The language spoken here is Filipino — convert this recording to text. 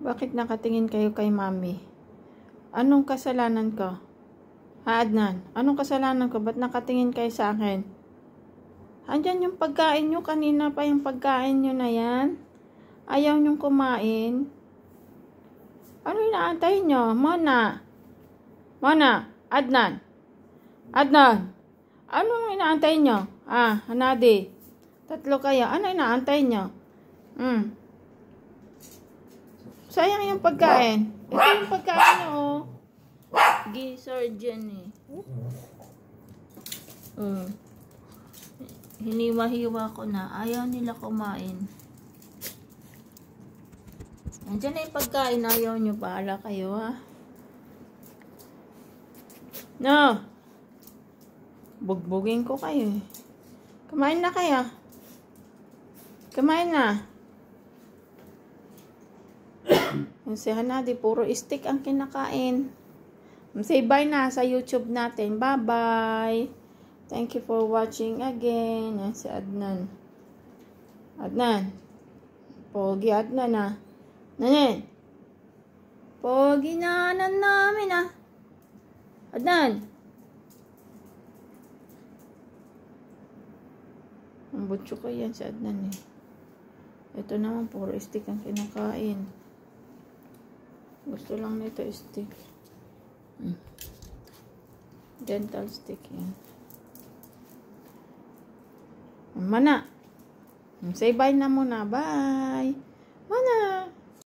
Bakit nakatingin kayo kay mami? Anong kasalanan ko? Ha, Adnan? Anong kasalanan ko? Ba't nakatingin kayo sa akin? Andyan yung pagkain nyo. Kanina pa yung pagkain nyo na yan. Ayaw nyong kumain. Ano inaantay nyo? Mona? Adnan? Ano inaantay nyo? Hanadi? Tatlo kayo. Ano inaantay nyo? Sayang yung pagkain. Ito yung pagkain nyo, oh. Gizzard yan, eh. Hiniwa-hiwa ko na. Ayaw nila kumain. Andiyan na yung pagkain. Ayaw nyo. Bahala kayo, ha? No! Bugbugin ko kayo, eh. Kumain na kayo. Kumain na. Si Hanadi, puro stick ang kinakain. Say bye na sa YouTube natin. Bye-bye. Thank you for watching again. Yan si Adnan. Pogi Adnan, ha. Nanin. Pogi na namin, ha. Adnan. Ang butso ko yan si Adnan, eh. Ito naman, puro stick ang kinakain. Gusto lang nito stick. Dental stick yan. Mana. Say bye na muna. Bye. Mana.